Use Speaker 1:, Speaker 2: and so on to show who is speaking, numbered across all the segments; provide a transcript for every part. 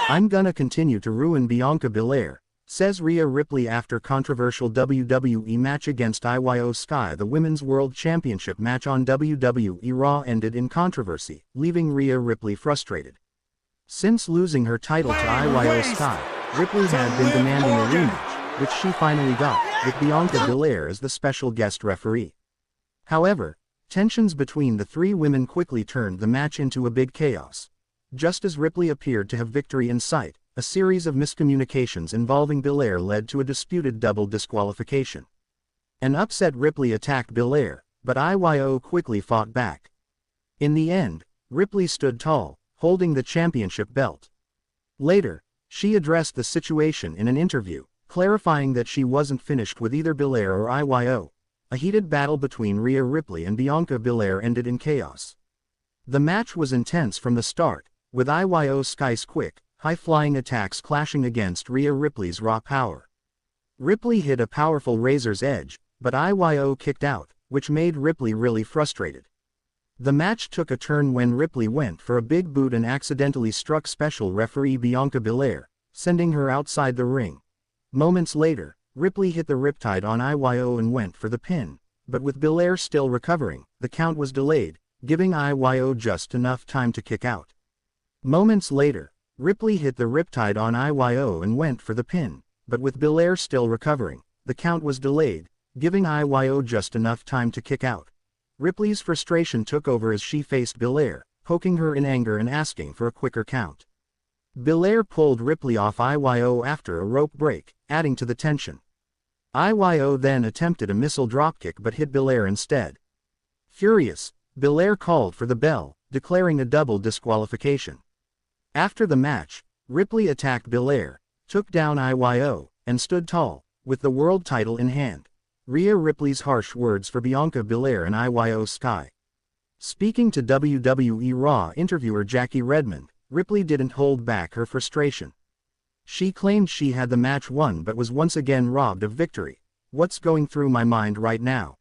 Speaker 1: "I'm gonna continue to ruin Bianca Belair," says Rhea Ripley after controversial WWE match against IYO SKY. The Women's World Championship match on WWE Raw ended in controversy, leaving Rhea Ripley frustrated. Since losing her title to IYO SKY, Ripley had been demanding a rematch, which she finally got, with Bianca Belair as the special guest referee. However, tensions between the three women quickly turned the match into a big chaos. Just as Ripley appeared to have victory in sight, a series of miscommunications involving Belair led to a disputed double disqualification. An upset Ripley attacked Belair, but IYO quickly fought back. In the end, Ripley stood tall, holding the championship belt. Later, she addressed the situation in an interview, clarifying that she wasn't finished with either Belair or IYO. A heated battle between Rhea Ripley and Bianca Belair ended in chaos. The match was intense from the start, with IYO SKY's quick, high-flying attacks clashing against Rhea Ripley's raw power. Ripley hit a powerful razor's edge, but IYO kicked out, which made Ripley really frustrated. The match took a turn when Ripley went for a big boot and accidentally struck special referee Bianca Belair, sending her outside the ring. Moments later, Ripley hit the riptide on IYO and went for the pin, but with Belair still recovering, the count was delayed, giving IYO just enough time to kick out. Moments later, Ripley hit the riptide on IYO and went for the pin, but with Belair still recovering, the count was delayed, giving IYO just enough time to kick out. Ripley's frustration took over as she faced Belair, poking her in anger and asking for a quicker count. Belair pulled Ripley off IYO after a rope break, adding to the tension. IYO then attempted a missile dropkick but hit Belair instead. Furious, Belair called for the bell, declaring a double disqualification. After the match, Ripley attacked Belair, took down IYO, and stood tall, with the world title in hand. Rhea Ripley's harsh words for Bianca Belair and IYO SKY. Speaking to WWE Raw interviewer Jackie Redmond, Ripley didn't hold back her frustration. She claimed she had the match won but was once again robbed of victory. "What's going through my mind right now?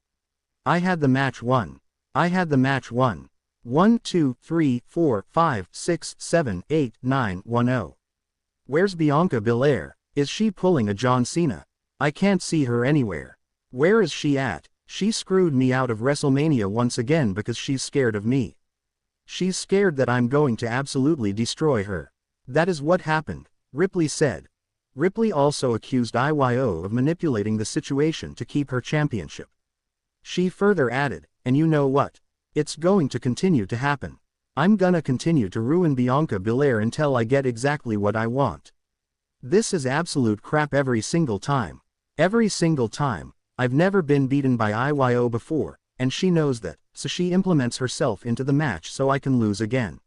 Speaker 1: I had the match won. I had the match won. 1 2 3 4 5 6 7 8 9 1 0. Where's Bianca Belair? Is she pulling a John Cena? I can't see her anywhere. Where is she at? She screwed me out of WrestleMania once again because she's scared of me. She's scared that I'm going to absolutely destroy her. That is what happened," Ripley said. Ripley also accused IYO of manipulating the situation to keep her championship. She further added, "And you know what? It's going to continue to happen. I'm gonna continue to ruin Bianca Belair until I get exactly what I want. This is absolute crap every single time. Every single time. I've never been beaten by IYO before, and she knows that, so she implements herself into the match so I can lose again.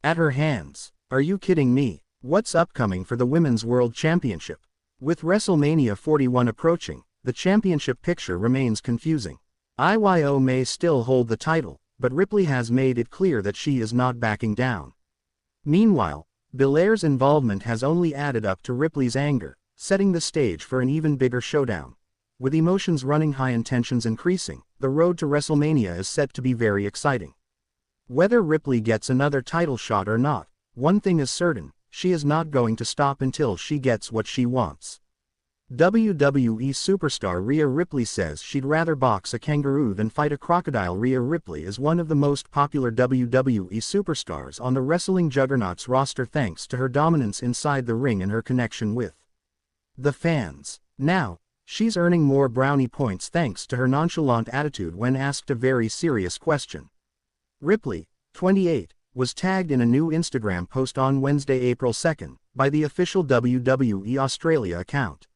Speaker 1: At her hands. Are you kidding me? What's upcoming for the Women's World Championship? With WrestleMania 41 approaching, the championship picture remains confusing. IYO may still hold the title, but Ripley has made it clear that she is not backing down. Meanwhile, Belair's involvement has only added up to Ripley's anger, setting the stage for an even bigger showdown. With emotions running high and tensions increasing, the road to WrestleMania is set to be very exciting. Whether Ripley gets another title shot or not, one thing is certain, she is not going to stop until she gets what she wants. WWE superstar Rhea Ripley says she'd rather box a kangaroo than fight a crocodile. Rhea Ripley is one of the most popular WWE superstars on the wrestling juggernaut's roster thanks to her dominance inside the ring and her connection with the fans. Now, she's earning more brownie points thanks to her nonchalant attitude when asked a very serious question. Ripley, 28, was tagged in a new Instagram post on Wednesday, April 2, by the official WWE Australia account.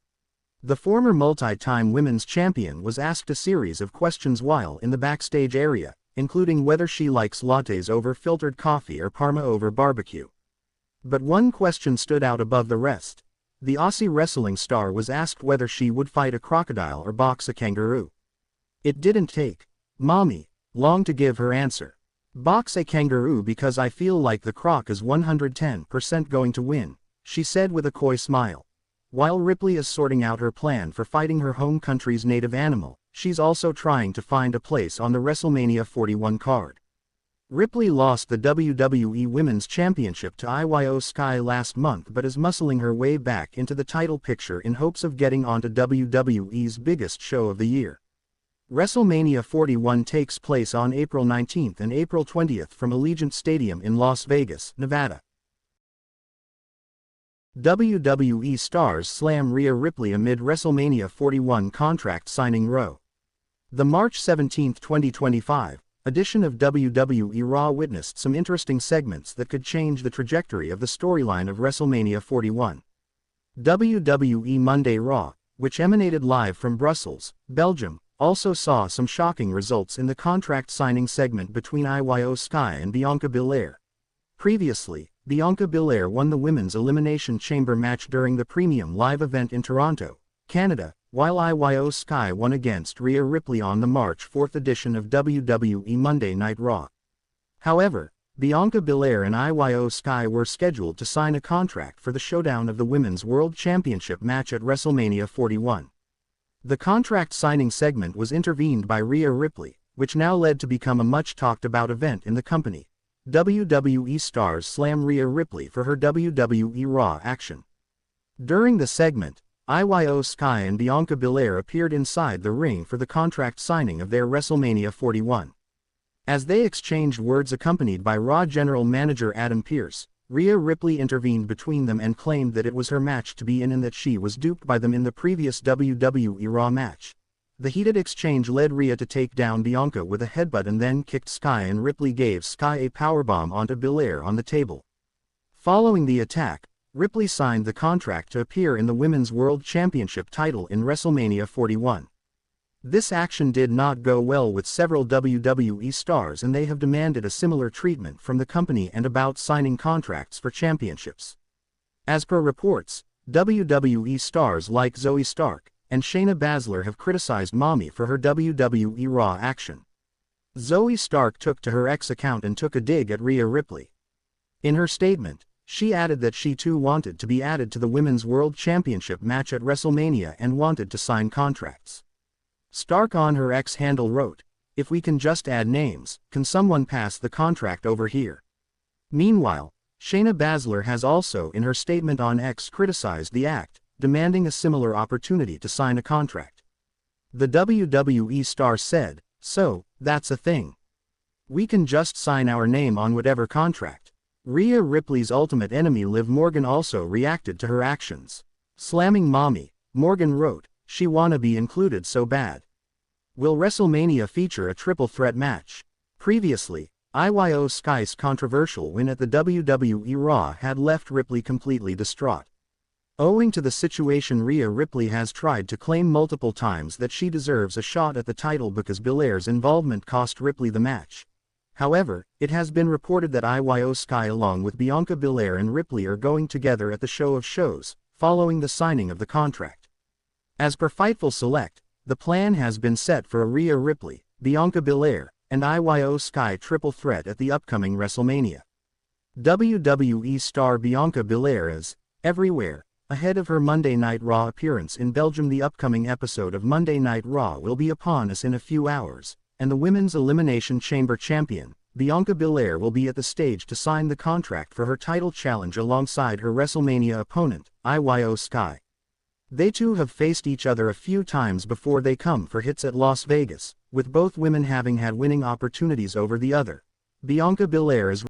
Speaker 1: The former multi-time women's champion was asked a series of questions while in the backstage area, including whether she likes lattes over filtered coffee or parma over barbecue. But one question stood out above the rest. The Aussie wrestling star was asked whether she would fight a crocodile or box a kangaroo. It didn't take "mommy" long to give her answer. "Box a kangaroo because I feel like the croc is 110% going to win," she said with a coy smile. While Ripley is sorting out her plan for fighting her home country's native animal, she's also trying to find a place on the WrestleMania 41 card. Ripley lost the WWE Women's Championship to IYO SKY last month but is muscling her way back into the title picture in hopes of getting onto WWE's biggest show of the year. WrestleMania 41 takes place on April 19th and April 20th from Allegiant Stadium in Las Vegas, Nevada. WWE stars slam Rhea Ripley amid WrestleMania 41 contract signing row. The March 17, 2025, edition of WWE Raw witnessed some interesting segments that could change the trajectory of the storyline of WrestleMania 41. WWE Monday Raw, which emanated live from Brussels, Belgium, also saw some shocking results in the contract signing segment between IYO SKY and Bianca Belair. Previously, Bianca Belair won the Women's Elimination Chamber match during the Premium Live event in Toronto, Canada, while IYO SKY won against Rhea Ripley on the March 4th edition of WWE Monday Night Raw. However, Bianca Belair and IYO SKY were scheduled to sign a contract for the showdown of the Women's World Championship match at WrestleMania 41. The contract signing segment was intervened by Rhea Ripley, which now led to become a much talked about event in the company. WWE stars slam Rhea Ripley for her WWE Raw action. During the segment, IYO SKY and Bianca Belair appeared inside the ring for the contract signing of their WrestleMania 41. As they exchanged words accompanied by Raw General Manager Adam Pearce, Rhea Ripley intervened between them and claimed that it was her match to be in and that she was duped by them in the previous WWE Raw match. The heated exchange led Rhea to take down Bianca with a headbutt and then kicked Sky, and Ripley gave Sky a powerbomb onto Belair on the table. Following the attack, Ripley signed the contract to appear in the Women's World Championship title in WrestleMania 41. This action did not go well with several WWE stars, and they have demanded a similar treatment from the company and about signing contracts for championships. As per reports, WWE stars like Zoe Stark and Shayna Baszler have criticized Mommy for her WWE Raw action. Zoe Stark took to her X account and took a dig at Rhea Ripley. In her statement, she added that she too wanted to be added to the Women's World Championship match at WrestleMania and wanted to sign contracts. Stark on her X handle wrote, "If we can just add names, can someone pass the contract over here?" Meanwhile, Shayna Baszler has also in her statement on X criticized the act, demanding a similar opportunity to sign a contract. The WWE star said, "So, that's a thing. We can just sign our name on whatever contract." Rhea Ripley's ultimate enemy Liv Morgan also reacted to her actions. Slamming Mommy, Morgan wrote, "She wanna be included so bad. Will WrestleMania feature a triple threat match?" Previously, IYO SKY's controversial win at the WWE Raw had left Ripley completely distraught. Owing to the situation, Rhea Ripley has tried to claim multiple times that she deserves a shot at the title because Belair's involvement cost Ripley the match. However, it has been reported that IYO SKY along with Bianca Belair and Ripley are going together at the Show of Shows, following the signing of the contract. As per Fightful Select, the plan has been set for a Rhea Ripley, Bianca Belair, and IYO SKY triple threat at the upcoming WrestleMania. WWE star Bianca Belair is everywhere. Ahead of her Monday Night Raw appearance in Belgium, the upcoming episode of Monday Night Raw will be upon us in a few hours, and the Women's Elimination Chamber champion, Bianca Belair, will be at the stage to sign the contract for her title challenge alongside her WrestleMania opponent, IYO SKY. They two have faced each other a few times before they come for hits at Las Vegas, with both women having had winning opportunities over the other. Bianca Belair is